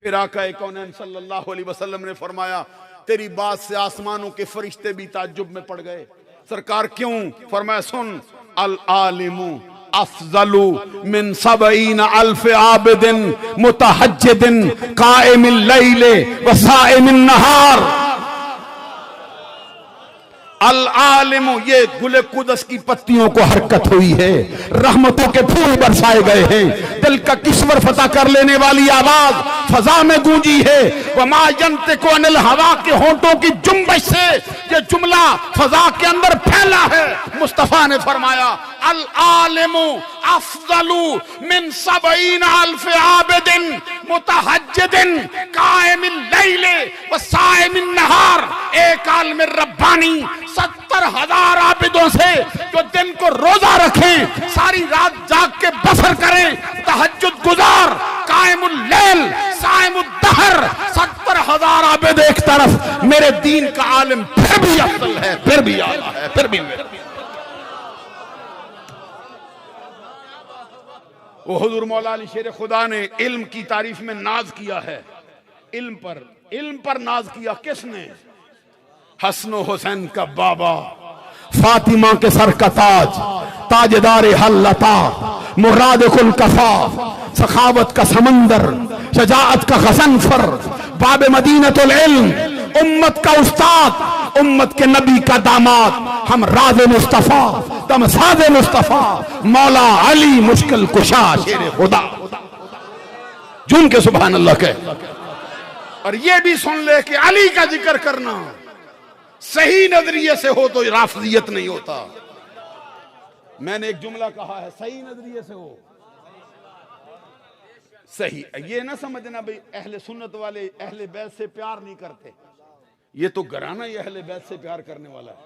फिर आका कौनैन सल्लल्लाहु अलैहि वसल्लम ने फरमाया, तेरी बात से आसमानों के फरिश्ते भी ताज्जुब में पड़ गए। सरकार क्यों? फरमाया, सुन, अल आलिमु अफजलु मिन सबईन अल्फ आबिदिन मुतहज्जिदिन काइमिल लैले व साइमिन नहार। अल आलिम, ये गुले कुदस की पत्तियों को हरकत हुई है, रहमतों के फूल बरसाए गए हैं, दिल का किश्वर फतह कर लेने वाली आवाज फजा में गूंजी है। वमा यंतिकु अनिल हवा के होंठों की जुम्बश से ये जुमला फजा के अंदर फैला है। मुस्तफा ने फरमाया, अल आलिमु अफजलु मिन सबईन अल्फ आबिदिन मुतहज्जिदिन काइमिल लैले व साइमिन नहार। एक आलिम रब्बानी 70,000 आबिदों से जो दिन को रोजा रखें, सारी रात जाग के बसर करें, तहज्जुद गुजार, कायमुल लैल, साइमुद दहर, 70,000 आबिद एक तरफ, मेरे दीन का आलिम फिर भी अफजल है, फिर भी आला है, फिर भी वो हुजूर मौला अली शेर खुदा ने इल्म की तारीफ में नाज किया है। इल्म पर नाज किया किसने? हसन हुसैन का बाबा, फातिमा के सर का ताज, ताजदार हल्लता, मुराद कुल कफा, सखावत का समंदर, शजाअत का गजनफर, बाब मदीनतुल इल्म, उम्मत का उस्ताद, उम्मत के नबी का दामाद, हम राज मुस्तफा, तमसाद मुस्तफा, मौला अली मुश्किल कुशा शेर खुदा। झूम के सुभान अल्लाह के। और ये भी सुन ले कि अली का जिक्र करना सही नजरिए से हो तो राफजियत नहीं होता। मैंने एक जुमला कहा है, सही नजरिए से हो सही। ये ना समझना भाई अहले सुन्नत वाले अहले बैत से प्यार नहीं करते, ये तो घराना ही अहले बैत से प्यार करने वाला है।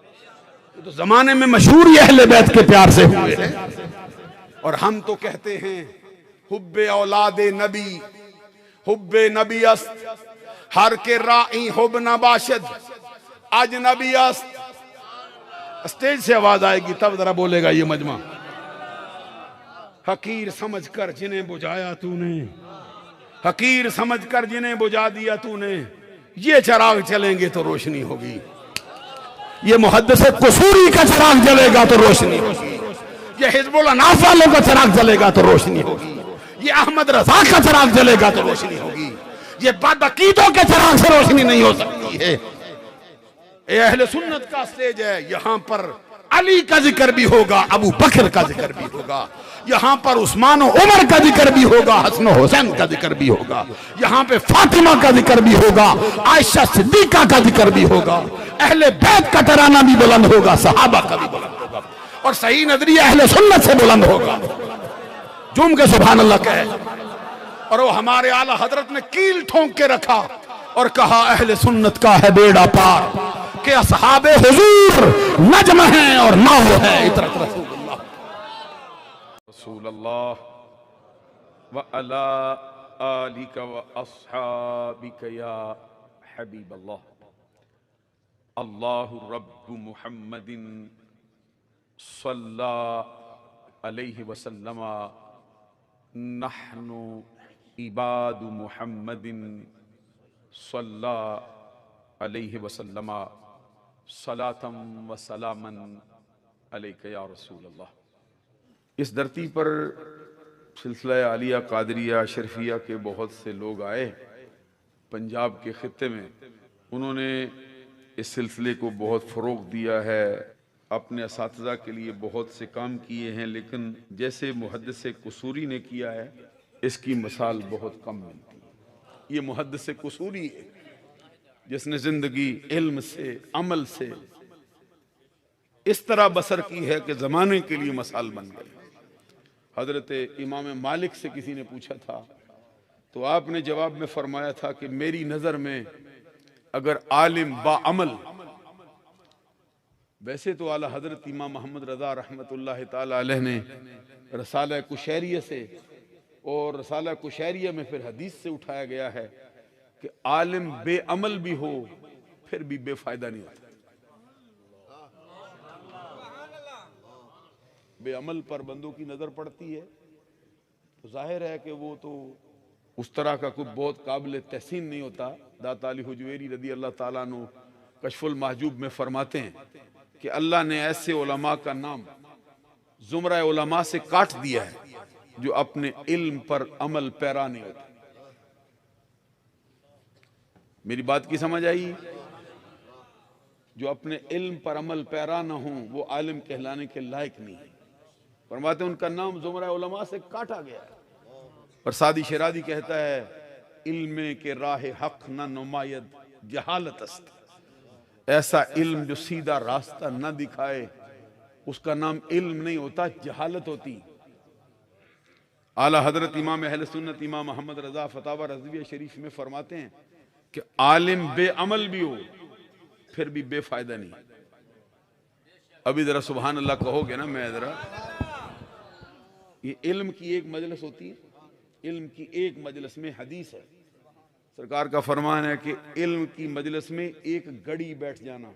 ये तो जमाने में मशहूर ही अहले बैत के प्यार से हुए हैं। और हम तो कहते हैं हुब्बे औलादे नबी, हुब्बे नबी अस्त, हर के राई हुब नबाशद अजनबी अस्त। स्टेज से आवाज आएगी तब जरा बोलेगा ये मजमा। हकीर समझकर जिन्हें बुझाया तूने, हकीर समझकर जिन्हें बुझा दिया तूने, ये चिराग चलेंगे तो रोशनी होगी। ये मुहद्दिस कसूरी का चिराग जलेगा तो रोशनी होगी। ये हिजबुल अनाफ वालों का चिराग जलेगा तो रोशनी होगी। ये अहमद रजा का चिराग जलेगा तो रोशनी होगी। ये बदअकीदों के चिराग से रोशनी नहीं हो सकती है। ये अहले सुन्नत का स्टेज है। यहां पर अली का जिक्र भी होगा, अबू बकर का जिक्र भी होगा, यहां पर उस्मान और उमर का जिक्र भी होगा, हसन हुसैन का जिक्र भी होगा, यहां पे फातिमा का जिक्र भी होगा, आयशा सिद्दीका का जिक्र भी होगा, अहले बैत का तराना भी बुलंद होगा, सहाबा का भी बुलंद होगा, और सही नजरिया अहले सुन्नत से बुलंद होगा। झूम के सुभान अल्लाह कहे। और वो हमारे आला हजरत ने कील ठोंक के रखा और कहा, अहले सुन्नत का है बेड़ा पार के असहाबे हुजूर नज्म है और नाव है। इतरत रसूलुल्लाह व अला आलिका व अस्हाबिका या हबीबल्लाह। अल्लाहु रब्बु मुहम्मदिन सल्लल्लाहु अलैहि वसल्लम नहनु इबादु मुहम्मदिन सल्लल्लाहु अलैहि वसल्लम सलातम व सलामन अलैका या रसूल अल्लाह। इस धरती पर सिलसिला आलिया कादरिया शरफिया के बहुत से लोग आए पंजाब के खित्ते में। उन्होंने इस सिलसिले को बहुत फ़रोग़ दिया है, अपने असातिज़ा के लिए बहुत से काम किए हैं, लेकिन जैसे मुहद्दिस कसूरी ने किया है इसकी मिसाल बहुत कम मिलती है। ये मुहद्दिस कसूरी है जिसने जिंदगी इल्म से अमल से इस तरह बसर की है कि जमाने के लिए मिसाल बन गई। हजरत इमाम मालिक से किसी ने पूछा था तो आपने जवाब में फरमाया था कि मेरी नजर में अगर आलिम बाअमल, वैसे तो आला हजरत इमाम मोहम्मद रजा रहमतुल्लाह ताला अलैह ने रसाला कुशैरिया से और रसाला कुशैरिया में फिर हदीस से उठाया गया है कि आलिम बेअमल भी हो फिर भी बेफायदा नहीं होता। बेअमल पर बंदों की नजर पड़ती है तो जाहिर है कि वो तो उस तरह का कोई बहुत काबिल तहसीन नहीं होता। दाता अली हुजवेरी रदी अल्लाह ताला अन्हु कशफुल महजूब में फरमाते हैं कि अल्लाह ने ऐसे उलमा का नाम जुमरा उलमा से काट दिया है जो अपने इल्म पर अमल पैरा नहीं होता। मेरी बात की समझ आई? जो अपने इल्म पर अमल पैरा ना हो वो आलिम कहलाने के लायक नहीं है। फरमाते उनका नाम जुमरा उलमा से काटा गया है। और सादी शिरादी कहता है इल्म के राह हक न नुमायद जहालत अस्त, ऐसा इल्म जो सीधा रास्ता न दिखाए उसका नाम इल्म नहीं होता, जहालत होती। आला हजरत इमाम अहले सुन्नत इमाम मोहम्मद रजा फतावा रज़विया शरीफ में फरमाते हैं कि आलिम बेअमल भी हो फिर भी बेफायदा नहीं। अभी जरा सुभान अल्लाह कहोगे ना, मैं जरा, ये इल्म की एक मजलिस होती है, इल्म की एक मजलिस में हदीस है, सरकार का फरमान है कि इल्म की मजलिस में एक घड़ी बैठ जाना,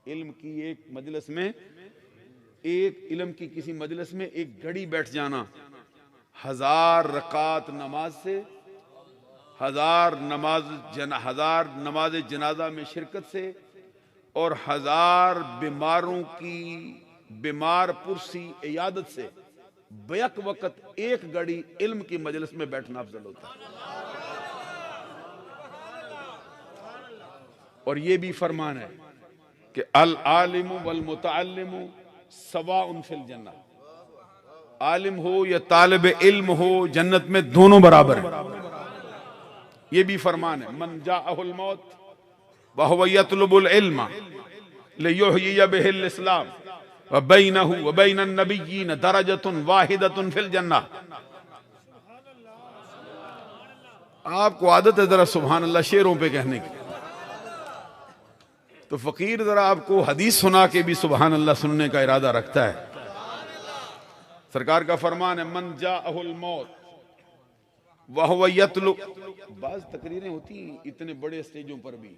इल्म की एक मजलिस में एक इल्म की किसी मजलिस में एक घड़ी बैठ जाना 1000 रकात नमाज से, 1000 नमाज जनाजा में शिरकत से और 1000 बीमारों की बीमार पुरसी इयादत से बैक वक्त एक घड़ी इल्म की मजलिस में बैठना अफजल होता है। और ये भी फरमान है कि अल आलिमु वल मुतअल्लिमु सवाउन फिल जन्नह, आलिम हो या तालिब इल्म हो जन्नत में दोनों बराबर हैं। ये भी फरमान है मन जाअहुल मौत व हुवा यतलुबुल इल्म लियुहयिया बिहिल इस्लाम व बैनहु व बैनन नबिय्यीन दरजतुन वाहिदतुन फिल जन्नह। आपको आदत है जरा सुभान अल्लाह शेरों पे कहने की, तो फकीर जरा आपको हदीस सुना के भी सुभान अल्लाह सुनने का इरादा रखता है। सरकार का फरमान है मन जाअहुल मौत वह यतलु। बाज तकरीरें होती इतने बड़े स्टेजों पर भी,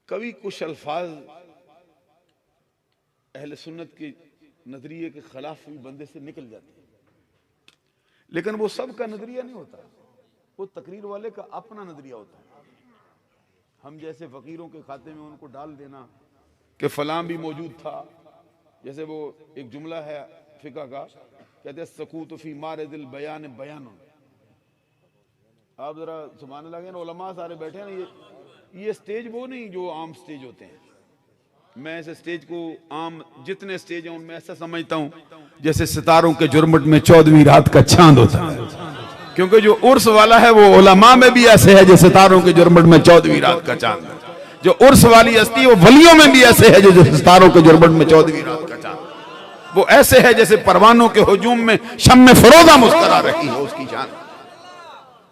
कभी कुछ अल्फाज अहले सुन्नत के नजरिए के खिलाफ भी बंदे से निकल जाते हैं, लेकिन वो सबका नजरिया नहीं होता, वो तकरीर वाले का अपना नजरिया होता है। हम जैसे फकीरों के खाते में उनको डाल देना कि फलां भी मौजूद था। जैसे वो एक जुमला है फिका का, कहते हैं सकूत फी मारिदिल बयान बयान। आप जरा सुभान अल्लाह के ना, उलमा सारे बैठे हैं ना, ये स्टेज वो नहीं जो आम स्टेज होते हैं। मैं इस स्टेज को आम जितने स्टेज हैं उनमें ऐसा समझता हूं जैसे सितारों के जुर्मट में 14वीं रात का चांद होता है, क्योंकि जो उर्स वाला है वो उलमा में भी ऐसे है जैसे सितारों के जुर्मट में 14वीं रात का चांद है। जो उर्स वाली हस्ती वो वलियों में भी ऐसे है जैसे सितारों के जुर्मट में 14वीं रात का चांद। वो ऐसे है जैसे परवानों के हुजूम में शम्मे फरोजा मुस्कुरा रही है उसकी शान।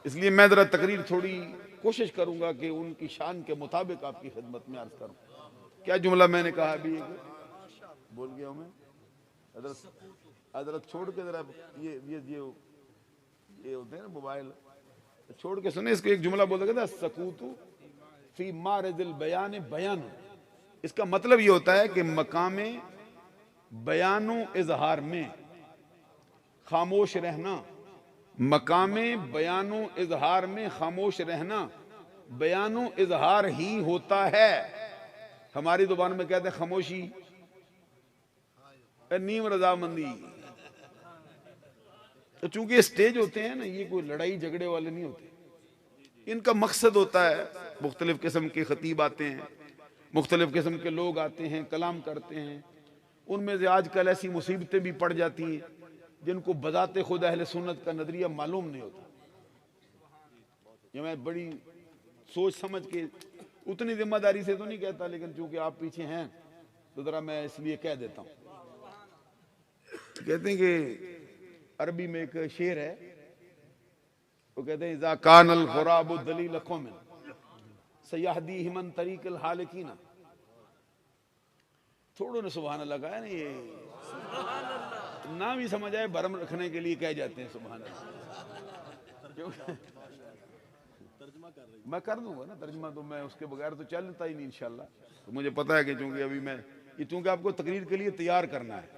इसलिए मैं जरा तकरीर थोड़ी कोशिश करूंगा कि उनकी शान के मुताबिक आपकी खिदमत में अर्ज करूं। क्या जुमला मैंने कहा अभी बोल गया हूं मैं? हजरत छोड़ के जरा ये होते हैं ना मोबाइल, छोड़ के सुने इसको। एक जुमला बोल रहा था सकूतु फी मारिदिल बयान बयान। इसका मतलब ये होता है कि मकामे बयानो इजहार में खामोश रहना, मकामे बयानो इजहार में खामोश रहना बयानो इजहार ही होता है। हमारी जुबान में कहते हैं खामोशी नीम रजामंदी। तो चूंकि स्टेज होते हैं ना, ये कोई लड़ाई झगड़े वाले नहीं होते, इनका मकसद होता है मुख्तलिफ किस्म के खतीब आते हैं, मुख्तलिफ किस्म के लोग आते हैं, कलाम करते हैं। उनमें से आजकल ऐसी मुसीबतें भी पड़ जाती हैं जिनको बजाते खुद अहले सुन्नत का नजरिया मालूम नहीं होता। ये मैं बड़ी सोच समझ के, उतनी जिम्मेदारी से तो नहीं कहता, लेकिन चूंकि आप पीछे हैं तो जरा मैं इसलिए कह देता हूं। कहते हैं कि अरबी में एक शेर है, वो कहते हैं इज़ा कानल ग़ुराबु दलील क़ौमिन सयहदीहिम मन तरीक़िल हालिकीना। थोड़ो ने सुभान अल्लाह कहा है ना, ये नाम ही समझ आए भरम रखने के लिए कह जाते हैं सुभान अल्लाह। मैं कर दूंगा ना तर्जुमा, तो मैं उसके बगैर तो चलता ही नहीं इंशाल्लाह। तो मुझे पता है कि चूंकि अभी मैं ये चूंकि आपको तकरीर के लिए तैयार करना है।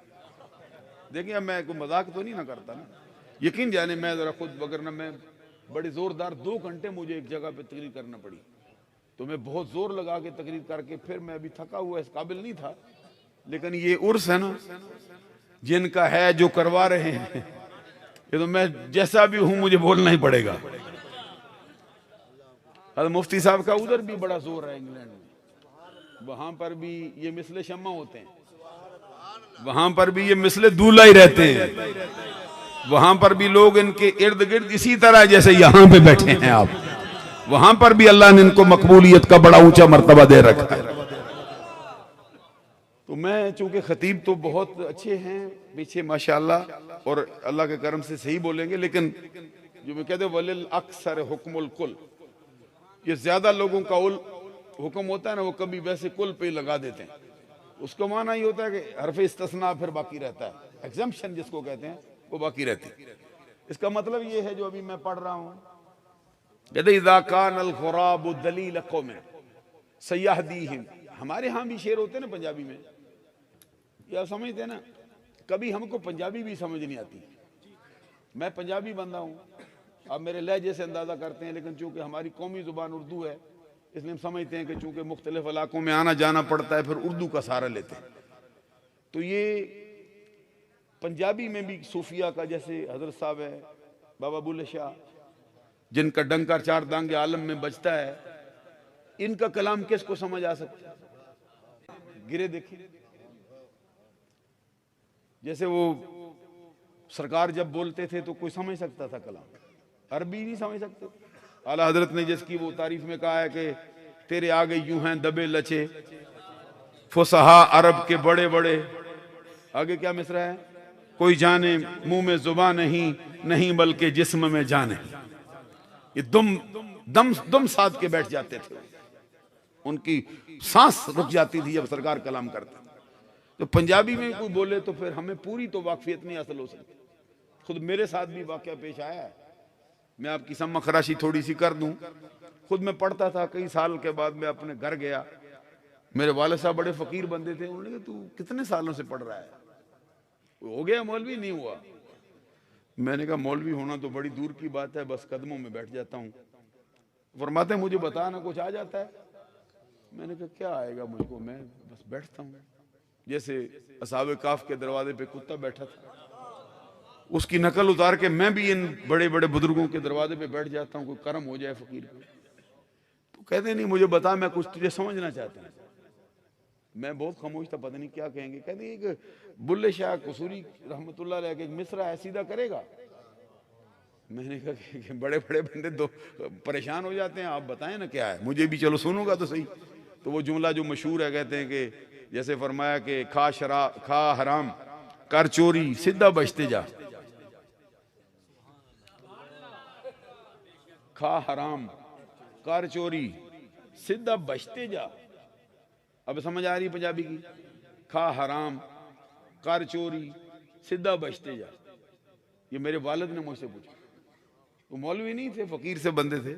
देखिए अब मैं कोई मजाक तो नहीं ना करता ना, यकीन जाने मैं जरा खुद, वगरना मैं बड़ी जोरदार 2 घंटे मुझे एक जगह पे तकरीर करना पड़ी, तो मैं बहुत जोर लगा के तकरीर करके फिर मैं अभी थका हुआ इस काबिल नहीं था। लेकिन ये उर्स है ना, जिनका है जो करवा रहे हैं, ये तो मैं जैसा भी हूं मुझे बोलना ही पड़ेगा। मुफ्ती साहब का उधर भी बड़ा जोर है इंग्लैंड में, वहां पर भी ये मिसले शम्मा होते हैं, वहां पर भी ये मिसले दूल्हा ही रहते हैं, वहां पर भी लोग इनके इर्द गिर्द इसी तरह जैसे यहां पे बैठे हैं आप, वहां पर भी अल्लाह ने इनको मकबूलियत का बड़ा ऊंचा मर्तबा दे रखा है। तो मैं चूंकि खतीब तो बहुत अच्छे हैं पीछे माशाअल्लाह, और अल्लाह के करम से सही बोलेंगे, लेकिन जो मैं कहते वलिल अक्सर हुक्मुल कुल, ये ज्यादा लोगों का हुक्म होता है ना, वो कभी वैसे कुल पे लगा देते हैं। उसका माना ये होता है कि हरफ इस्तिस्ना फिर बाकी रहता है, एग्जम्पशन जिसको कहते हैं वो बाकी रहती है। इसका मतलब ये है जो अभी मैं पढ़ रहा हूं, कहते इज़ा कानल खुराबु दलील कौम सयहदीहिम, हमारे यहाँ भी शेर होते हैं ना पंजाबी में, ये आप समझते हैं ना, कभी हमको पंजाबी भी समझ नहीं आती। मैं पंजाबी बंदा हूँ, आप मेरे लहजे से अंदाज़ा करते हैं, लेकिन चूंकि हमारी कौमी ज़ुबान उर्दू है इसलिए हम समझते हैं कि चूंकि मुख्तलिफ इलाकों में आना जाना पड़ता है फिर उर्दू का सहारा लेते हैं। तो ये पंजाबी में भी सूफिया का, जैसे हजरत साहब है बाबा बुल्ले शाह, जिनका डंका 4 दांगे आलम में बजता है, इनका कलाम किसको समझ आ सकता है? गिरे देखिए, जैसे वो सरकार जब बोलते थे तो कोई समझ सकता था कलाम, अरबी नहीं समझ सकते। आला हजरत ने जिसकी वो तारीफ में कहा है कि तेरे आगे यूं हैं दबे लचे फुसहा अरब के बड़े बड़े, आगे क्या मिसरा है, कोई जाने मुंह में जुबान नहीं, नहीं बल्कि जिस्म में जान है। ये दम साध के बैठ जाते थे, उनकी सांस रुक जाती थी जब सरकार कलाम करते। तो पंजाबी में कोई बोले तो फिर हमें पूरी तो वाकफियत नहीं हासिल हो सकती। खुद मेरे साथ भी वाकया पेश आया है, मैं आपकी सम्मा खराशी थोड़ी सी कर दूं। खुद मैं पढ़ता था, कई साल के बाद मैं अपने घर गया, मेरे वालिद साहब बड़े फकीर बंदे थे, उन्होंने कहा तू कितने सालों से पढ़ रहा है? हो गया मौलवी? नहीं हुआ। मैंने कहा मौलवी होना तो बड़ी दूर की बात है, बस कदमों में बैठ जाता हूँ। फरमाते मुझे बता ना कुछ आ जाता है। मैंने कहा क्या आएगा मुझको, मैं बस बैठता हूँ, जैसे असहाबे काफ के दरवाजे पे कुत्ता बैठा था, उसकी नकल उतार के मैं भी इन बड़े बड़े बुजुर्गों के दरवाजे पे बैठ जाता हूँ, कोई कर्म हो जाए फकीर को। तो कहते नहीं मुझे बता, मैं कुछ तुझे समझना चाहता हूँ। मैं बहुत खामोश था, पता नहीं क्या कहेंगे। कहते एक बुल्ले शाह कसूरी रहमतुल्लाह अलैह एक मिसरा है, सीधा करेगा? मैंने कहा कि बड़े बड़े बंदे दो परेशान हो जाते हैं, आप बताएं ना क्या है, मुझे भी चलो सुनूंगा तो सही। तो वो जुमला जो मशहूर है, कहते हैं कि जैसे फरमाया कि खा हराम कर चोरी सीधा बचते जा, खा हराम कर चोरी सीधा बचते जा। अब समझ आ रही पंजाबी की? खा हराम कर चोरी सीधा बचते जा। ये मेरे वालिद ने मुझसे पूछा, वो मौलवी नहीं थे, फकीर से बंदे थे।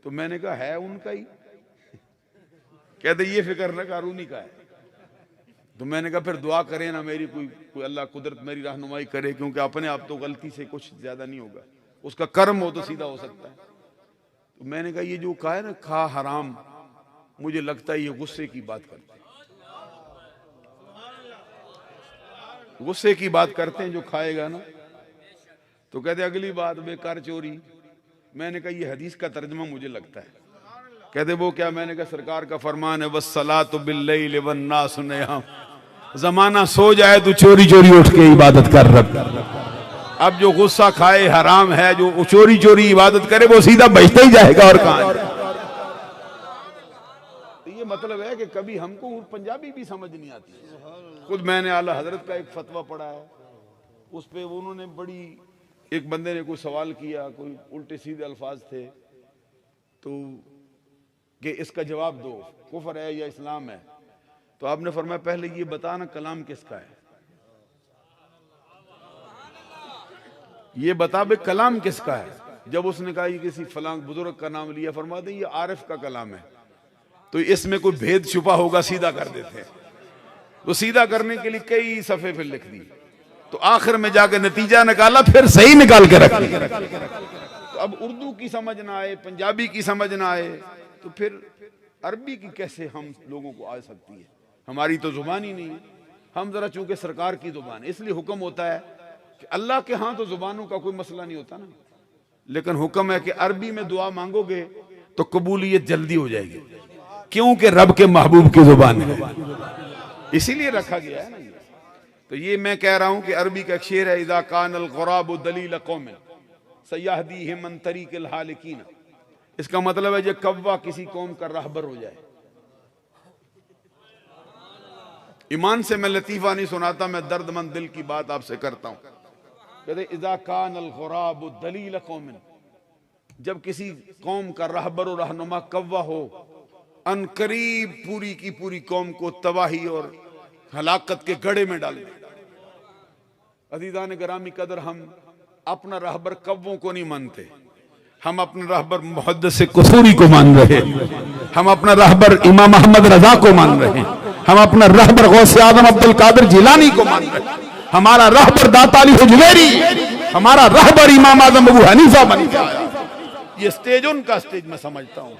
तो मैंने कहा है उनका ही। कहते ये फिक्र न कारूनी का है। तो मैंने कहा फिर दुआ करें ना मेरी, कोई अल्लाह कुदरत मेरी रहनुमाई करे, क्योंकि अपने आप तो गलती से कुछ ज्यादा नहीं होगा, उसका कर्म हो तो सीधा हो सकता है। तो मैंने कहा ये जो कहा है ना खा हराम, मुझे लगता है ये गुस्से की बात करते हैं, गुस्से की बात करते हैं जो खाएगा ना। तो कहते अगली बात बेकार चोरी। मैंने कहा ये हदीस का तर्जमा मुझे लगता है। कहते वो क्या? मैंने कहा सरकार का फरमान है वस्सलातु बिल्लैल वन्नासु नियाम, जमाना सो जाए तो चोरी चोरी उठ के इबादत कर रहा। अब जो गुस्सा खाए हराम है, जो चोरी चोरी इबादत करे वो सीधा बचता ही जाएगा और कहां। तो ये मतलब है कि कभी हमको पंजाबी भी समझ नहीं आती। खुद मैंने आला हजरत का एक फतवा पढ़ा है, उस पे उन्होंने बड़ी, एक बंदे ने कोई सवाल किया, कोई उल्टे सीधे अल्फाज थे, तो कि इसका जवाब दो, कुफर है या इस्लाम है। तो आपने फरमाया पहले ये बताना कलाम किसका है, ये बता बे कलाम किसका है। जब उसने कहा ये किसी फलां बुजुर्ग का नाम लिया, फरमा दे ये आरिफ का कलाम है, तो इसमें कोई भेद छुपा होगा, सीधा कर देते हैं। तो सीधा करने के लिए कई सफ़े फिर लिख दी। तो आखिर में जाके नतीजा निकाला, फिर सही निकाल के रखा। तो अब उर्दू की समझ ना आए, पंजाबी की समझ ना आए, तो फिर अरबी की कैसे हम लोगों को आ सकती है? हमारी तो जुबान ही नहीं है। हम जरा चूंकि सरकार की जुबान, इसलिए हुक्म होता है कि अल्लाह के यहाँ तो जुबानों का कोई मसला नहीं होता ना, लेकिन हुक्म है कि अरबी में दुआ मांगोगे तो कबूलियत जल्दी हो जाएगी, क्योंकि रब के महबूब की जुबान है, इसीलिए रखा गया है ना। तो ये मैं कह रहा हूं कि अरबी का एक शेर है, इज़ा कानल गुराबु दलील कौमिन सयहदीहिम अन तरीक़िल हालिकीन। इसका मतलब है जो कव्वा किसी कौम का रहबर हो जाए। ईमान से मैं लतीफा नहीं सुनाता, मैं दर्दमंद दिल की बात आपसे करता हूं। कहते इज़ा कानल गुराबु दलील कौमिन, जब किसी कौम का रहबर और रहनुमा कव्वा हो, अन करीब पूरी की पूरी कौम को तबाही और हलाकत के गड़े में डाल दे। अज़ीज़ान गिरामी कदर, हम अपना रहबर कव्वों को नहीं मानते, हम अपना रहबर मुहद्दिस कुसूरी को मान रहे हैं, हम अपना रहबर इमाम अहमद रजा को मान रहे हैं, हम अपना रहबर गौसे आज़म अब्दुल कादिर जिलानी को मान रहे हैं, हमारा रहबर दाता अली हुजवेरी, हमारा रहबर इमाम आज़म अबू हनीफा बन गया। ये स्टेज उनका स्टेज मैं समझता हूँ,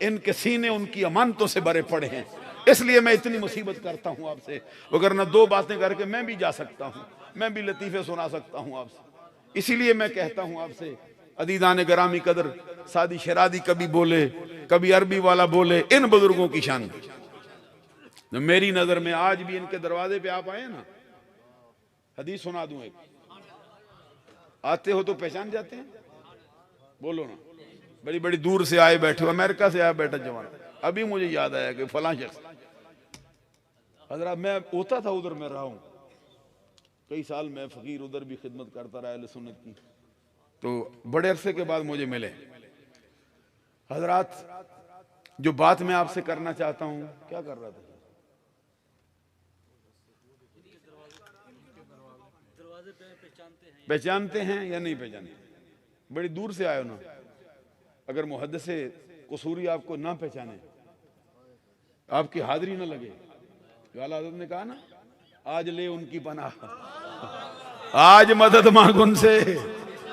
इनके सीने उनकी अमानतों से भरे पड़े हैं, इसलिए मैं इतनी मुसीबत करता हूँ आपसे। वगरना दो बातें करके मैं भी जा सकता हूँ, मैं भी लतीफे सुना सकता हूँ आपसे। इसीलिए मैं कहता हूँ आपसे, अदीदान गरामी कदर, सादी शरादी कभी बोले, कभी अरबी वाला बोले, इन बुजुर्गों की शान। मेरी नजर में आज भी इनके दरवाजे पे आप आए ना, हदीस सुना दूं एक, आते हो तो पहचान जाते हैं, बोलो ना। बड़ी बड़ी दूर से आए बैठे हो, अमेरिका से आया बैठा जवान, अभी मुझे याद आया कि फलां शख्स। हजरा मैं होता था उधर, मैं रहा हूं कई साल, मैं फकीर उधर भी खिदमत करता रहा अहले सुन्नत की, तो बड़े अरसे के बाद मुझे मिले हजरात। जो बात मैं आपसे करना चाहता हूं, क्या कर रहा था, पहचानते हैं या नहीं पहचानते? बड़ी दूर से आए हो ना, अगर मुहद्दिस कुसूरी आपको ना पहचाने, आपकी हाजिरी ना लगे, आला हज़रत ने कहा ना, आज ले उनकी पनाह, आज मदद मांग उनसे,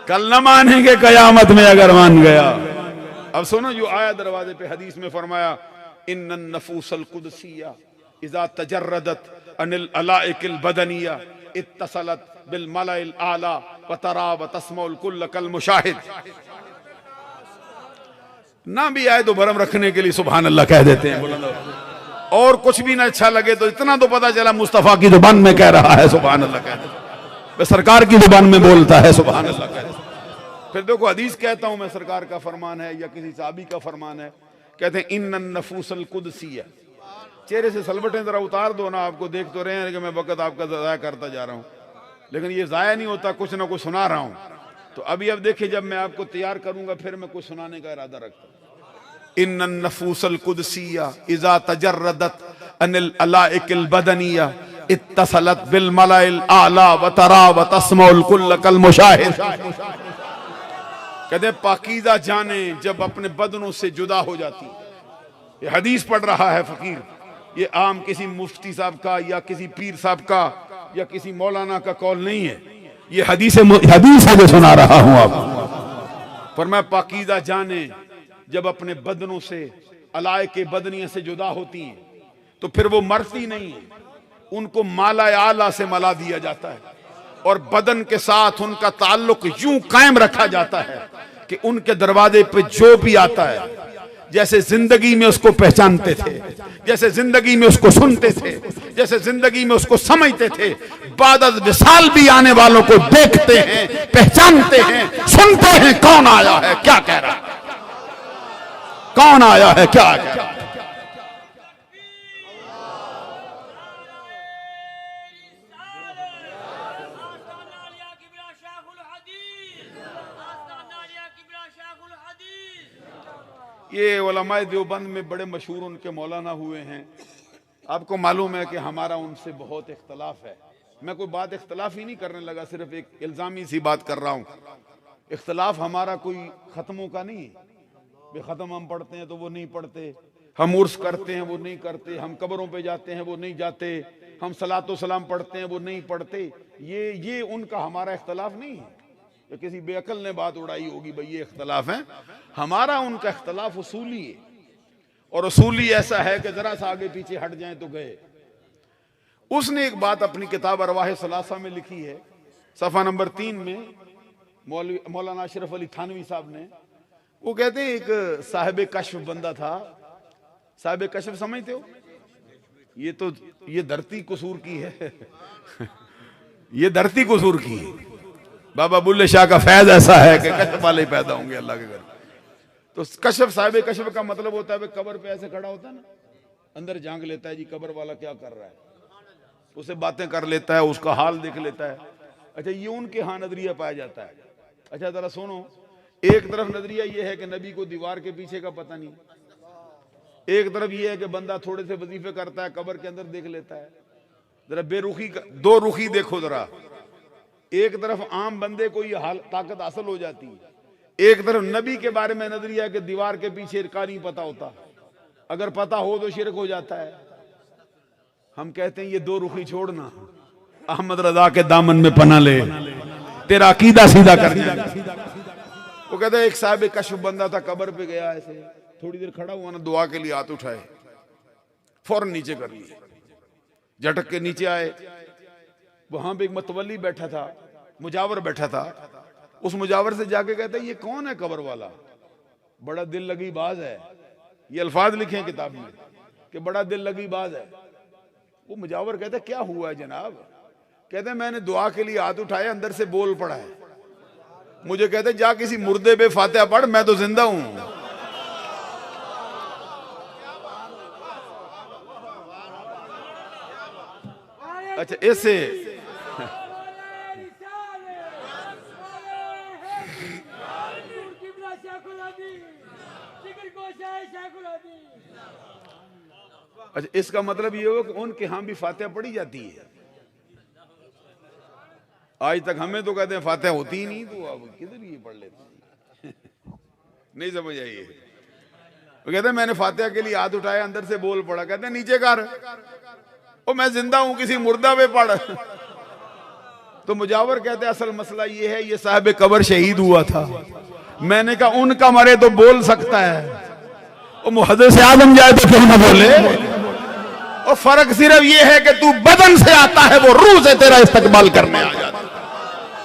कल न मानेंगे कयामत में अगर मान गया। अब सुनो जो आया दरवाजे पे, हदीस में फरमाया, इन्नन नफूसल कुदसिया इज़ा तजर्रदत अनिल अलाइकिल बदनिया इत्तसलत बिल मलाइल आला व तरा व तस्मउल कुल्ल कल मुशाहिद। ना भी आए तो भरम रखने के लिए सुभान अल्लाह कह देते हैं, और कुछ भी ना अच्छा लगे तो इतना तो पता चला मुस्तफा की जुबान में कह रहा है, सुभान अल्लाह कह देते हैं, सरकार की जुबान में बोलता है, सुभान अल्लाह कह देते हैं। फिर देखो हदीस कहता हूं मैं, सरकार का फरमान है या किसी साहबी का फरमान है, कहते हैं इन्नन नफूसल कुदसिया। चेहरे से सलबटें जरा उतार दो ना, आपको देख तो रहे हैं कि मैं वक्त आपका ज़ाया करता जा रहा हूं, लेकिन ये ज़ाया नहीं होता, कुछ ना कुछ सुना रहा हूं। तो अभी अब देखिए, जब मैं आपको तैयार करूंगा फिर मैं कुछ सुनाने का इरादा रखता हूं। इन्नन नफूसल कुदसिया इज़ा तजर्रदत अनिल अलाइकिल बदनिया इत्तसलत बिल मलाइल आला व तरा व तस्मउल कुल्ल कल मुशाहिद। कहते पाकीज़ा जाने जब अपने बदनों से जुदा हो जाती। ये हदीस पढ़ रहा है फकीर, ये आम किसी मुफ्ती साहब का या किसी पीर साहब का या किसी मौलाना का कौल नहीं है, ये हदीस है जो सुना रहा हूं आप। पर मैं पाकीज़ा जाने जब अपने बदनों से, अलाए के बदनिया से जुदा होती हैं, तो फिर वो मरती नहीं है, उनको माला आला से मला दिया जाता है और बदन के साथ उनका ताल्लुक यूं कायम रखा जाता है कि उनके दरवाजे पे जो भी आता है, जैसे जिंदगी में उसको पहचानते थे, जैसे जिंदगी में उसको सुनते थे, जैसे जिंदगी में उसको समझते थे, बाद विसाल भी आने वालों को देखते हैं, पहचानते हैं, सुनते हैं, कौन आया है क्या कह रहा है, कौन आया है क्या कह रहा है। ये उलमाए देवबंद में बड़े मशहूर उनके मौलाना हुए हैं। आपको मालूम है कि हमारा उनसे बहुत इख्तलाफ है। मैं कोई बात इख्तलाफ ही नहीं करने लगा, सिर्फ एक इल्जामी सी बात कर रहा हूँ। इख्तलाफ हमारा कोई ख़त्मों का नहीं है, ख़त्म हम पढ़ते हैं तो वो नहीं पढ़ते, हम उर्स करते हैं वो नहीं करते, हम कब्रों पे जाते हैं वो नहीं जाते, हम सलातो सलाम पढ़ते हैं वो नहीं पढ़ते। ये उनका हमारा इख्तलाफ नहीं है। तो किसी बेअकल ने बात उड़ाई होगी भाई ये इख्तलाफ है, हमारा उनका इख्तलाफ उसूली है। और उसूली ऐसा है कि जरा सा आगे पीछे हट जाएं तो गए। उसने एक बात अपनी किताब अरवाह सलासा में लिखी है, सफ़ा नंबर 3 में, मौलाना अशरफ अली थानवी साहब ने। वो कहते हैं एक साहिब कश्फ बंदा था। साहिब कश्फ समझते हो? ये धरती कसूर की है ये धरती कसूर की है। बाबा बुल्ले शाह का फैज ऐसा है कि कश्फ वाले ही पैदा होंगे अल्लाह के घर। तो कश्फ, साहिब कश्फ का मतलब होता है कब्र पे ऐसे खड़ा होता है ना, अंदर झांक लेता है जी कब्र वाला क्या कर रहा है, उसे बातें कर लेता है, उसका हाल देख लेता है। अच्छा, ये उनके यहाँ नजरिया पाया जाता है। अच्छा जरा सुनो, एक तरफ नजरिया ये है कि नबी को दीवार के पीछे का पता नहीं, एक तरफ ये है कि बंदा थोड़े से वजीफे करता है कब्र के अंदर देख लेता है। जरा बेरुखी का दो रुखी देखो जरा। एक तरफ आम बंदे को ये हाल ताकत हासिल हो जाती है, एक तरफ नबी के बारे में नजरिया कि दीवार के पीछे का नहीं पता होता, अगर पता हो तो शिरक हो जाता है। हम कहते हैं ये दो रुखी छोड़ना, अहमद रजा के दामन में पना ले, तेरा अकीदा सीधा कर दिया। वो कहते हैं एक साहिब कश्फ बंदा था, कब्र पे गया, ऐसे थोड़ी देर खड़ा हुआ ना, दुआ के लिए हाथ उठाए, फौरन नीचे कर लिए, झटक के नीचे आए। वहां पे एक मतवली बैठा था, मुजावर बैठा था। उस मुजावर से जाके कहता है ये कौन है कब्र वाला, बड़ा दिल लगी बाज है। ये अल्फाज लिखे हैं किताब में कि बड़ा दिल लगी बाज है। वो मुजावर कहता है क्या हुआ है जनाब? कहते हैं मैंने दुआ के लिए हाथ उठाए, अंदर से बोल पड़ा है। मुझे कहते जा किसी मुर्दे पे फातिहा पढ़, मैं तो जिंदा हूं। अच्छा ऐसे अच्छा, इसका मतलब ये हो कि उनके यहां भी फातिहा पढ़ी जाती है। आज तक हमें तो कहते हैं फातिहा होती ही नहीं, तो अब किधर ये पढ़ लेते हैं नहीं समझ आई। वो कहते हैं मैंने फातिहा के लिए हाथ उठाया, अंदर से बोल पड़ा। कहते हैं नीचे कर, ओ मैं जिंदा हूं, किसी मुर्दा पे पढ़। तो मुजावर कहते हैं असल मसला ये है, ये साहिब कब्र शहीद हुआ था। मैंने कहा उनका मरे तो बोल सकता है, वो मुहद्दिस आजम जाए तो क्यों ना बोले। और फर्क सिर्फ ये है कि तू बदन से आता है, वो रूह से तेरा इस्तकबाल करने आ जाता है।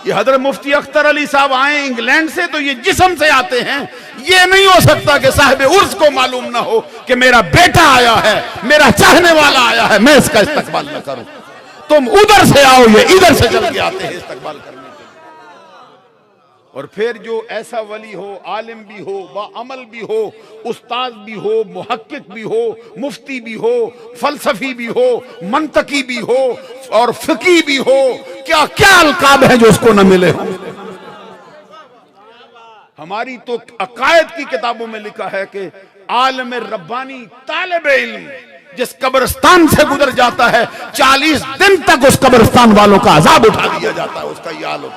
ये हजरत मुफ्ती अख्तर अली साहब आए इंग्लैंड से, तो ये जिस्म से आते हैं। ये नहीं हो सकता कि साहिब उर्स को मालूम ना हो कि मेरा बेटा आया है, मेरा चाहने वाला आया है, मैं इसका इस्तकबाल न करूं। तुम उधर से आओ, ये इधर से चल के आते हैं इस्तकबाल करने के लिए। और फिर जो ऐसा वली हो, आलिम भी हो, बाअमल भी हो, उस्ताद भी हो, मुहक्किक भी हो, मुफ्ती भी हो, फलसफी भी हो, मंतकी भी हो और फिकी भी हो, क्या क्या अलकाब है जो उसको न मिले हो। हमारी तो अकायद की किताबों में लिखा है कि आलिम रब्बानी तालिब इल्म जिस कब्रिस्तान से गुजर जाता है 40 दिन तक उस कब्रिस्तान वालों का अजाब उठा दिया जाता है, उसका ये आलम।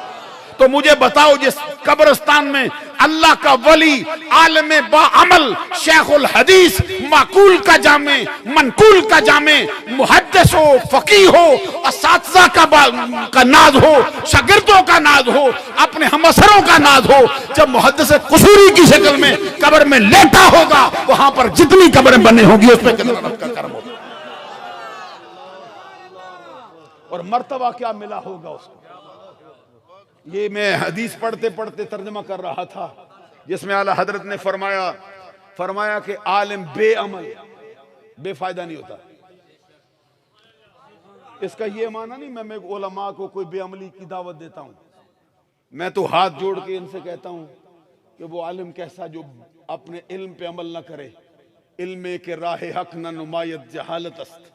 तो मुझे बताओ जिस कब्रिस्तान में अल्लाह का वली, आलिम बाअमल, शेखुल हदीस, माकूल का जामे, मनकूल का जामे, मुहद्दिस हो, फकीह हो, असातिज़ा का नाज हो, शागिर्दों का नाज हो, अपने हमअसरों का नाज हो, जब मुहद्दिस कुसूरी की शक्ल में कब्र में लेटा होगा, वहां पर जितनी कब्रें बने होंगी उस पर कितना रब का करम होगा और मर्तबा क्या मिला होगा उसको। ये मैं हदीस पढ़ते पढ़ते तर्जमा कर रहा था, जिसमें आला हजरत ने फरमाया कि आलिम बेअमल बेफायदा नहीं होता। इसका ये माना नहीं मैं उलमा को कोई बेअमली की दावत देता हूं। मैं तो हाथ जोड़ के इनसे कहता हूं कि वो आलिम कैसा जो अपने इल्म पे अमल ना करे, इल्म के राह हक न नुमायत जहालत अस्त।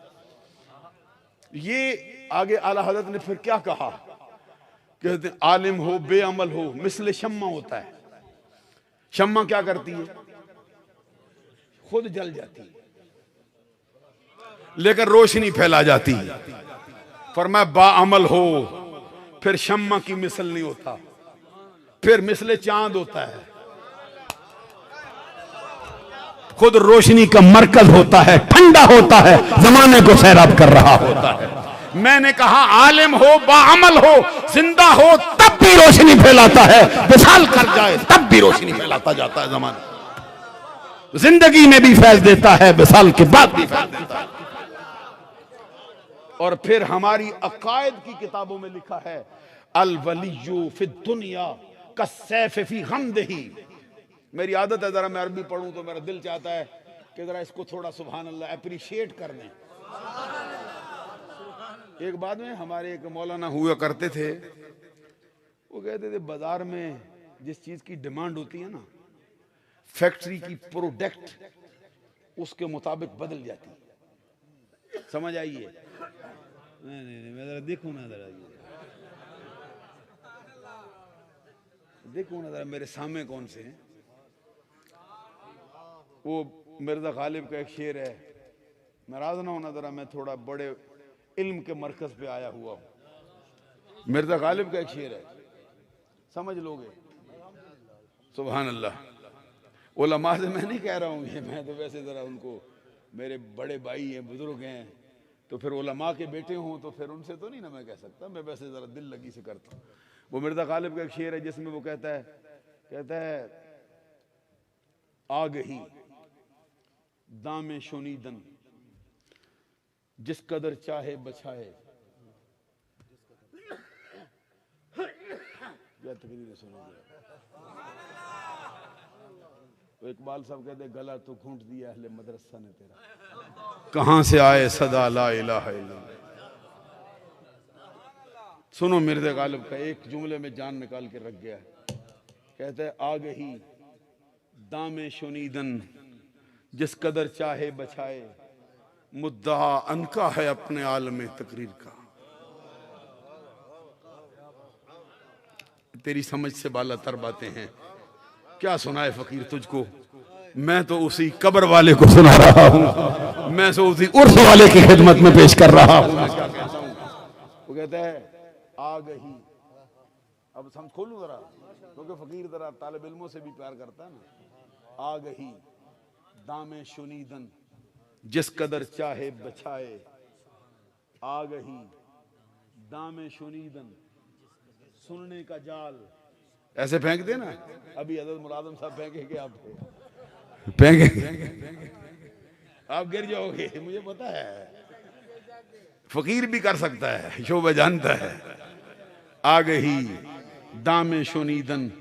ये आगे आला हजरत ने फिर क्या कहा, कहते आलिम हो बेअमल हो मिसले शम्मा होता है। शम्मा क्या करती है, खुद जल जाती है लेकर रोशनी फैला जाती है। फरमाया बाअमल हो फिर शम्मा की मिसल नहीं होता, फिर मिसले चांद होता है, खुद रोशनी का मरकज होता है, ठंडा होता है, जमाने को सैराब कर रहा होता है। मैंने कहा आलिम हो, बाअमल हो, जिंदा हो, तब भी रोशनी फैलाता है, विसाल कर जाए तब भी रोशनी फैलाता जाता है। जमाना जिंदगी में भी फैल देता है, विसाल के बाद भी फैल देता है। और फिर हमारी अकायद की किताबों में लिखा है अल वलिय्यु फि दुनिया कसैफ फी गमदिही। मेरी आदत है, जरा मैं अरबी पढ़ूं तो मेरा दिल चाहता है कि जरा इसको थोड़ा सुभान अल्लाह अप्रिशिएट कर दें। एक बाद में हमारे एक मौलाना हुआ करते थे, वो कहते थे बाजार में जिस चीज की डिमांड होती है ना, फैक्ट्री की प्रोडक्ट उसके मुताबिक बदल जाती है। समझ आइए? नहीं, मैं जरा देखूं ना, जरा देखूं ना जरा मेरे सामने कौन से हैं। वो मिर्जा गालिब का एक शेर है, नाराज ना होना जरा, मैं थोड़ा बड़े इल्म के मरकज पे आया हुआ हूं। मिर्जा गालिब का एक शेर है, समझ लोगे? सुभान अल्लाह। उलमा से मैं नहीं कह रहा हूं ये, मैं तो वैसे जरा उनको, मेरे बड़े भाई हैं, बुजुर्ग हैं, तो फिर उलमा के बेटे हों तो फिर उनसे तो नहीं ना मैं कह सकता, मैं वैसे जरा दिल लगी से करता हूं। वो मिर्जा गालिब का एक शेर है जिसमें वो कहता है आ गही दामे शुनीदन जिस कदर चाहे बछाए। क्या तकरीर सुनोगे? तो इकबाल साहब कहते गला तो घूंट दिया अहले मदरसा ने तेरा, कहां से आए सदा ला इलाहा इल्लल्लाह। सुनो मिर्जा गालिब का, एक जुमले में जान निकाल के रख गया है। कहते है आ गही दामे शुनीदन जिस कदर चाहे बछाए, मुद्दा अनका है अपने आलम तकरीर का। तेरी समझ से बाला तर बातें हैं, क्या सुनाए फकीर तुझको। मैं तो उसी कब्र वाले को सुना रहा हूं, मैं तो उसी उर्स वाले की खिदमत में पेश कर रहा हूं। वो कहता है आ गही, अब हम खोलूं जरा, क्योंकि फकीर जरा तालिब इल्मों से भी प्यार करता है ना। आ गही दामे शुनीदन जिस कदर चाहे बछाए, आ गही दामे शुनीदन सुनने का जाल। ऐसे फेंक देना, अभी हज़रत मुलाज़िम साहब फेंकेंगे आपको, फेंकेंगे आप गिर जाओगे, मुझे पता है। फकीर भी कर सकता है, शोभा जानता है। आ गही दामे शुनीदन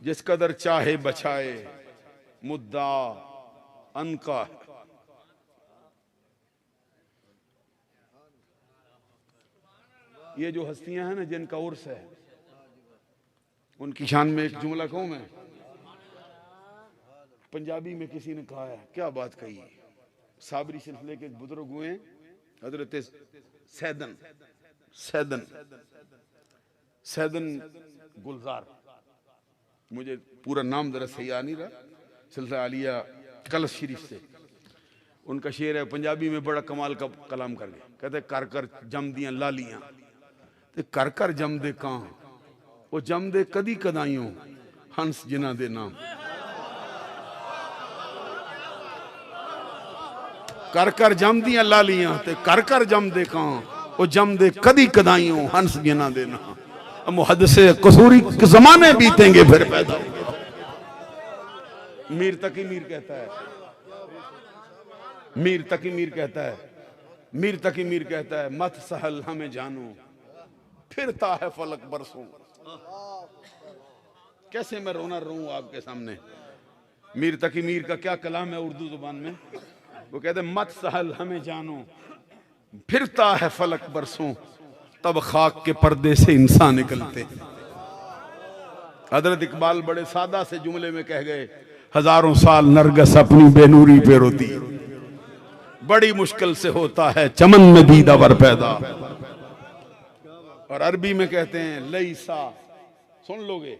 जिस कदर चाहे बछाए, मुद्दा अनका। ये जो हस्तियां हैं ना जिनका उर्स है, उनकी शान में एक जुमला कहूं मैं। पंजाबी में किसी ने कहा है, क्या बात कही, साबरी सिलसिले के बुजुर्ग हुए हजरत सैदन सैदन सैदन गुलजार, मुझे पूरा नाम जरा सही आ नहीं रहा, सिलसिला आलिया कलश शरीफ से। उनका शेर है, पंजाबी में बड़ा कमाल का कलाम कर गया। कहते कर कर जम दियां लालियां ते कर कर जम दे कां, वो जम दे कदी कदाइयों हंस जिन्हां दे नाम। कर कर जम दियां लालियां ते कर कर जम दे कां, वो जम दे कदी कदाइयों हंस जिन्हां दे नाम। मुहद्दिसे कसूरी के जमाने बीतेंगे फिर पैदा। मीर तकी मीर कहता है, मीर तकी मीर कहता है, मीर तकी मीर कहता है, मत सहल हमें जानो फिरता है फलक बरसों। कैसे मैं रोना रोऊं आपके सामने। मीर तकी मीर का क्या कलाम है उर्दू जुबान में। वो कहते मत सहल हमें जानो फिरता है फलक बरसों, तब खाक के पर्दे से इंसान निकलते। हजरत इकबाल बड़े सादा से जुमले में कह गए, हजारों साल नरगस अपनी बेनूरी पे रोती, बड़ी मुश्किल से होता है चमन में दीदावर पैदा। और अरबी में कहते हैं लईसा, सुन लोगे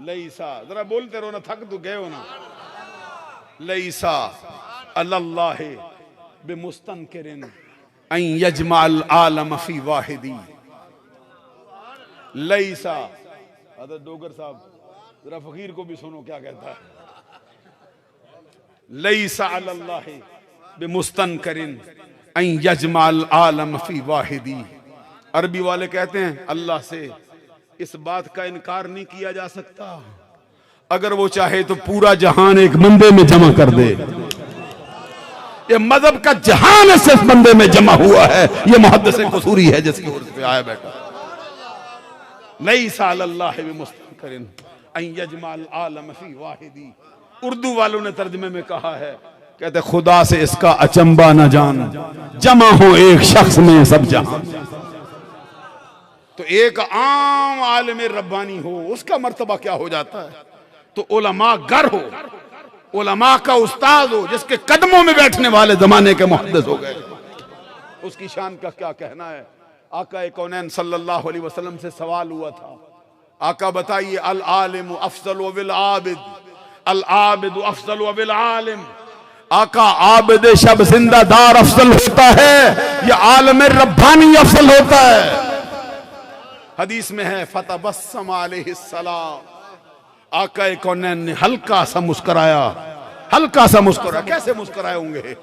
लईसा, जरा बोलते रहो ना, थक तो गए हो ना। लईसा अल्लाह बिमुस्तनकिरिन अन यजमाल आलम फी वाहिदी। लईसा, हज़रत डोगर साहब जरा फकीर को भी सुनो क्या कहता है। लैसा अलल्लाहि बिमुस्तनकरिन अन यजमाल आलम फी वाहिदी। अरबी वाले कहते हैं अल्लाह से इस बात का इनकार नहीं किया जा सकता, अगर वो चाहे तो पूरा जहान एक बंदे में जमा कर दे। ये मजहब का जहान सिर्फ बंदे में जमा हुआ है, ये मुहद्दिस कसूरी है जिसकी उर्स पे आया बैठा। लैसा अलल्लाहि बिमुस्तनकरिन अन यजमाल आलम फी वाहिदी। उर्दू वालों ने तर्जुमे में कहा है, कहते खुदा से इसका अचंबा न जान, जमा हो एक शख्स में सब जहां। तो एक आम आलिम रब्बानी हो उसका मर्तबा क्या हो जाता है, तो उलमा गर हो, उलमा का उस्ताद हो, जिसके कदमों में बैठने वाले जमाने के मुहद्दिस हो गए, उसकी शान का क्या कहना है। आका कौनैन सल्लल्लाहु अलैहि वसल्लम से सवाल हुआ था, आका बताइए अल आलिम अफजल व बिल आबिद, अल आबिद अफजल व बिल आलिम। आका आबिद शब जिंदादार अफजल होता है या आलिम रब्बानी अफजल होता है। हदीस में है फतबस्सम अलैहिस्सलाम, आका कौनैन ने हल्का सा मुस्कुराया, हल्का सा मुस्कुराया। कैसे मुस्कुराए होंगे,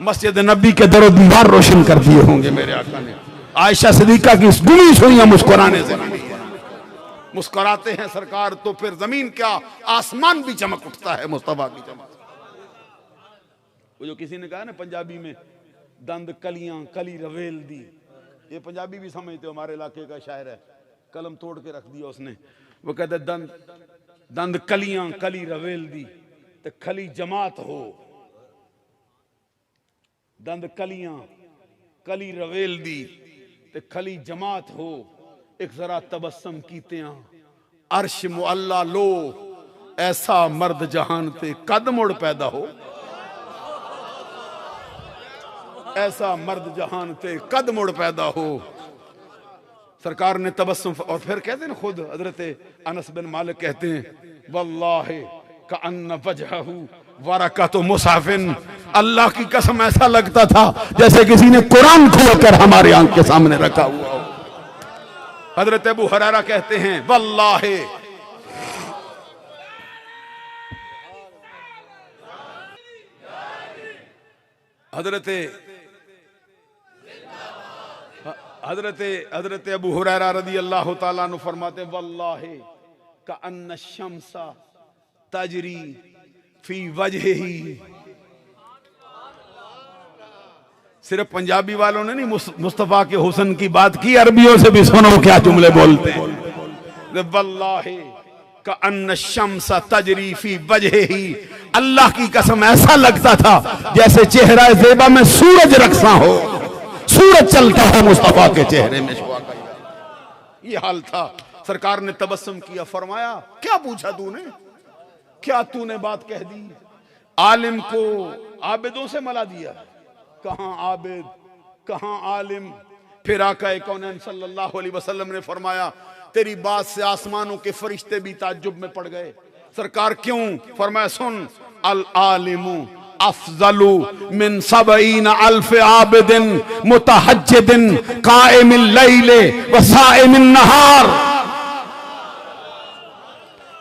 मस्जिद नबी के दरो दीवार रोशन कर दिए होंगे मेरे आका ने। आयशा सिद्दीका की गुनी सुनिया मुस्कुराने से नहीं, मुस्कुराते हैं सरकार तो फिर जमीन क्या आसमान भी चमक उठता है मुस्तफा की चमक। वो जो किसी ने कहा ना पंजाबी में दंद कलियां कली रवेल दी, ये पंजाबी भी समझते हो, हमारे इलाके का शायर है, कलम तोड़ के रख दिया उसने। वो कहते दंद कलियां कली रवेल दी ते खली जमात हो, दंद कलियां कली रवेल दी ते खली जमात हो, एक जरा तबस्सम कीते अर्श मुअल्ला लो, ऐसा मर्द जहान ते कद मुड़ पैदा हो, ऐसा मर्द जहान ते कद मुड़ पैदा हो। सरकार ने तबस्सुम, और फिर कहते हैं खुद हजरत अनस बिन मालिक कहते हैं वल्लाहि कअन्न वजहहु वरकतु मुसहफिन, अल्लाह की कसम ऐसा लगता था जैसे किसी ने कुरान खोलकर हमारे आंख के सामने रखा हुआ हो। हजरत अबू हुरैरा कहते हैं वल्लाहि हजरत अबू हुरैरा रदी अल्लाह ताला अन्हु फरमाते वल्लाहि कअन्न शम्सा तजरी फी वजहिही। सिर्फ पंजाबी वालों ने नहीं मुस्तफा के हुस्न की बात की, अरबियों से भी सुनो क्या जुमले बोलते हैं। वल्लाहि कअन्न शम्सा तजरी फी वजहिही, अल्लाह की कसम ऐसा लगता था जैसे चेहरा ज़ेबा में सूरज रक्सा हो, सूरज चलता है मुस्तफा के चेहरे में। ये हाल था। सरकार ने तबस्सुम किया, फरमाया क्या पूछा तूने, क्या तूने बात कह दी। आलिम को आबिदों से मला दिया, कहां आबिद कहां आलिम। फिर आका कौनैन सल्लल्लाहु अलैहि वसल्लम ने फरमाया तेरी बात से आसमानों के फरिश्ते भी ताज्जुब में पड़ गए। सरकार क्यों, फरमाया सुन अल आलिमु अफजलु मिन सबईन अल्फ आबिदिन मुतहज्जिदिन काइमिल लैले व साइमिन नहार।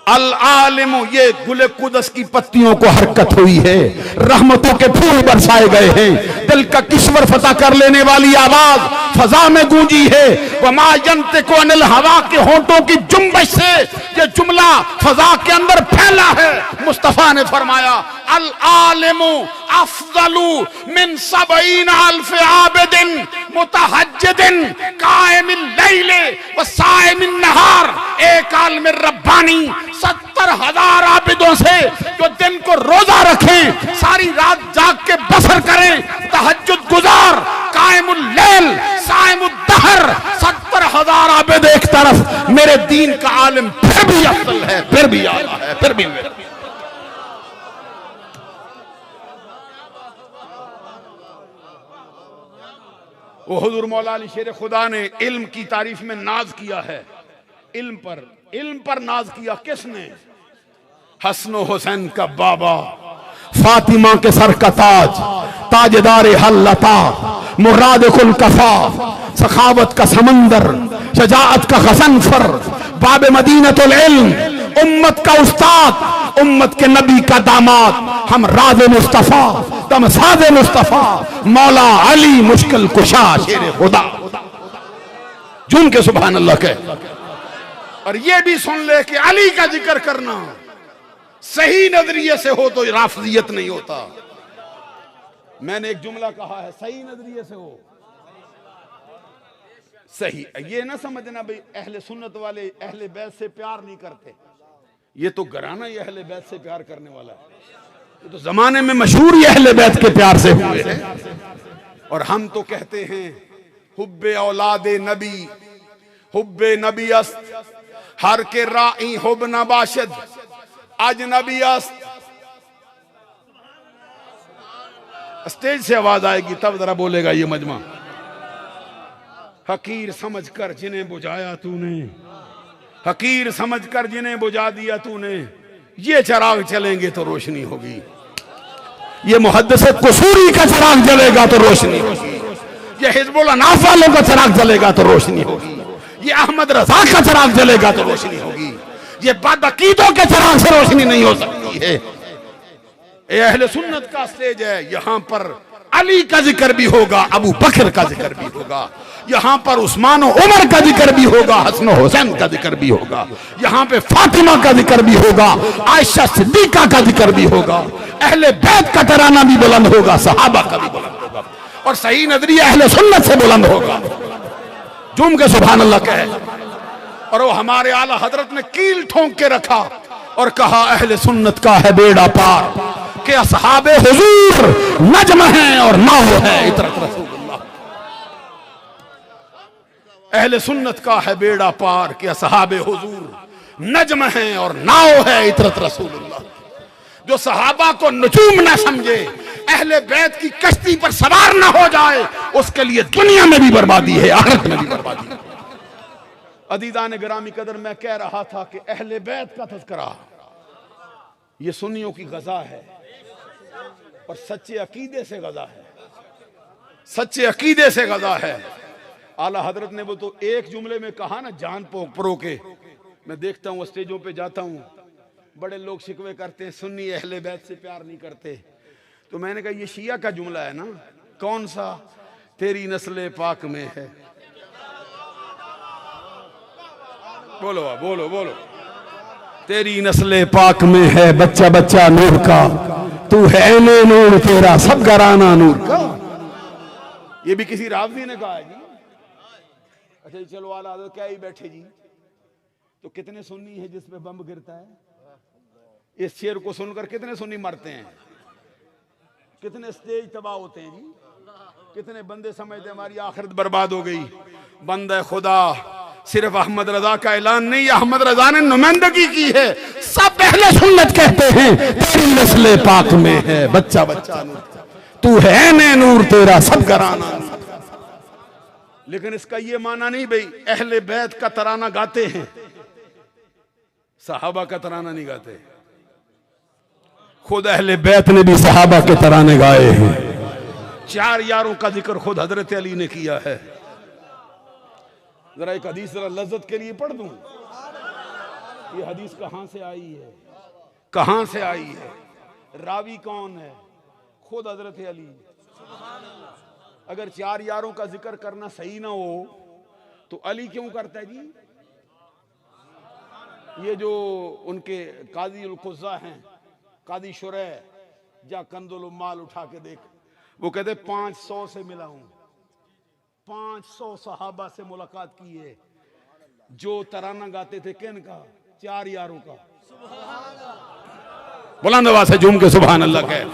अल आलिम, ये गुले कुदस की पत्तियों को हरकत हुई है, रहमतों के फूल बरसाए गए हैं, दिल का किश्वर फतह कर लेने वाली आवाज फजा में गूंजी है। वमा यंतिकु अनिल हवा के होंठों की जुम्बश से ये जुमला फजा के अंदर फैला है। मुस्तफा ने फरमाया अल आलिमु अफजलु मिन सबईन अल्फ आबिदिन मुतहज्जिदिन काइमिल लैले व साइमिन नहार। एक आलिम रब्बानी 70,000 आबिदों से जो दिन को रोजा रखें, सारी रात जाग के बसर करें, तहज्जुद गुजार, कायमुल लैल, साइमुद दहर, 70,000 आबिद एक तरफ, मेरे दीन का आलिम फिर भी अफजल है, फिर भी आला है, फिर भी मेरा। वो हुजूर मौला अली शेर खुदा ने इल्म की तारीफ में नाज किया है। इल्म पर नाज किया किसने? हसन हुसैन का बाबा, फातिमा के सर का ताज, ताजदार हल्लता, मुराद कुल कफा, सखावत का समंदर, शजाअत का गज़नफर, बाब मदीनतुल इल्म, उम्मत का उस्ताद, उम्मत के नबी का दामाद, हम राज मुस्तफा तम साद मुस्तफा मौला अली मुश्किल कुशा शेर खुदा। झूम के सुभान अल्लाह के। और ये भी सुन ले कि अली का जिक्र करना सही नजरिए से हो तो राफजियत नहीं होता। मैंने एक जुमला कहा है, सही नजरिए से हो सही। ये ना समझना भाई अहले सुन्नत वाले अहले बैत से प्यार नहीं करते, ये तो घराना ही अहले बैत से प्यार करने वाला है। तो जमाने में मशहूर ही अहले बैत के प्यार से हुए हैं। और हम तो कहते हैं हुब्बे औलादे नबी हुब्बे नबी अस्त हर के राई हुब नबाशद अजनबी अस्त। स्टेज से आवाज आएगी तब जरा बोलेगा ये मजमा। हकीर समझकर जिन्हें बुझाया तूने, हकीर समझकर जिन्हें बुझा दिया तूने, ये चिराग चलेंगे तो रोशनी होगी। ये मुहद्दिस कसूरी का चिराग जलेगा तो रोशनी होगी। ये हिजबुल अनाफ वालों का चिराग जलेगा तो रोशनी होगी। ये अहमद रजा का चिराग जलेगा तो रोशनी होगी। ये बदअकीदों के चिराग से रोशनी नहीं हो सकती है। ये अहले सुन्नत का स्टेज है। यहां पर अली का जिक्र भी होगा, अबू बकर का जिक्र भी होगा, यहां पर उस्मान और उमर का जिक्र भी होगा, हसन और हुसैन का जिक्र भी होगा, यहां पे फातिमा का जिक्र भी होगा, आयशा सिद्दीका का जिक्र भी होगा, अहले बैत का तराना भी बुलंद होगा, सहाबा का भी बुलंद होगा, और सही नजरिया अहले सुन्नत से बुलंद होगा। झूम के सुभान अल्लाह कहे। और वो हमारे आला हजरत ने कील ठोंक के रखा और कहा अहले सुन्नत का है बेड़ा पार कि असहाबे हुजूर नज्म है और नाव है इतरत रसूलुल्लाह। अहले सुन्नत का है बेड़ा पार कि असहाबे हुजूर नज्म है और नाव है इतरत रसूलुल्लाह। जो सहाबा को नजूम ना समझे, अहले बैत की कश्ती पर सवार ना हो जाए, उसके लिए दुनिया में भी बर्बादी है, आखिरत में भी बर्बादी है। अदीदान गिरामी कदर मैं कह रहा था कि अहले बैत का तज़किरा ये सुन्नियों की गजा है और सच्चे अकीदे से गजा है, सच्चे अकीदे से गजा है। आला हजरत ने वो तो एक जुमले में कहा ना, जान परो के। मैं देखता हूँ स्टेजों पे जाता हूँ, बड़े लोग शिकवे करते हैं सुन्नी अहले बैत से प्यार नहीं करते। तो मैंने कहा ये शिया का जुमला है ना, कौन सा, तेरी नस्ल पाक में है। बोलो बोलो बोलो, तेरी नस्ल पाक में है बच्चा बच्चा नूर का, तू है ने नूर तेरा सब घराना नूर का। ये भी किसी रावजी ने कहा है जी। अच्छा जी चलो आला हज़रत क्या ही बैठे जी, तो कितने सुन्नी है जिस पे बम गिरता है। इस शेर को सुनकर कितने सुन्नी मरते हैं, कितने स्टेज तबाह होते हैं जी, कितने बंदे समझते हमारी आखिरत बर्बाद हो गई। बंदा खुदा सिर्फ अहमद रजा का ऐलान नहीं, अहमद रजा ने नुमाइंदगी की है। सब अहले सुन्नत कहते हैं तेरी नस्ल पाक में है बच्चा बच्चा नूर, तू है ने नूर तेरा सब घराना। लेकिन इसका ये माना नहीं भाई अहले बैत का तराना गाते हैं, सहाबा का तराना नहीं गाते। खुद अहले बैत ने भी सहाबा के तराने गाए हैं। चार यारों का जिक्र खुद हजरत अली ने किया है। जरा एक हदीस जरा लज्जत के लिए पढ़ दूं। ये हदीस कहां से आई है, कहां से आई है, रावी कौन है, खुद हजरत अली। अगर चार यारों का जिक्र करना सही ना हो तो अली क्यों करता है जी। ये जो उनके काजी उल कुज़्ज़ा हैं, कादी शुरै, जा कंदुल माल उठा के देख, वो कहते 500 से मिला हूं, 500 सहाबा से मुलाकात की है जो तराना गाते थे। किन का, चार यारों का। बुलंद आवाज़ से झूम के सुभान अल्लाह कहे।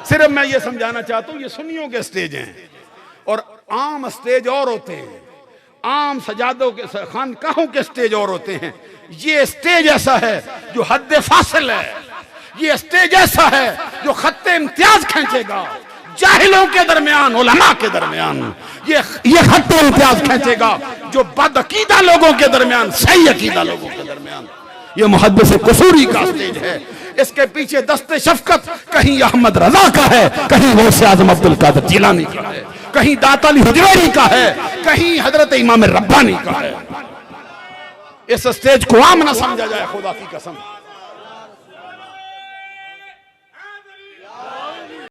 सिर्फ मैं ये समझाना चाहता हूं ये सुन्नियों के स्टेज हैं और आम स्टेज और होते हैं, आम सजादों के खानकाहों के स्टेज और होते हैं। ये स्टेज ऐसा है जो हद फासिल है, ये स्टेज ऐसा है जो खत्ते इम्तियाज खींचेगा जाहिलों के दरमियान, उलमा के दरमियान। ये खत्ते इम्तियाज खींचेगा जो बदअकीदा लोगों के दरमियान, सही अकीदा लोगों के दरमियान। ये मुहद्दिस कसूरी का स्टेज है। इसके पीछे दस्ते शफकत कहीं अहमद रजा का है, कहीं गौसे आजम अब्दुल कादिर जिलानी का है, कहीं दाता अली हुजैरी का है, कहीं हजरत इमाम रब्बानी का है। इस स्टेज को आम ना समझा जाए, खुदा की कसम।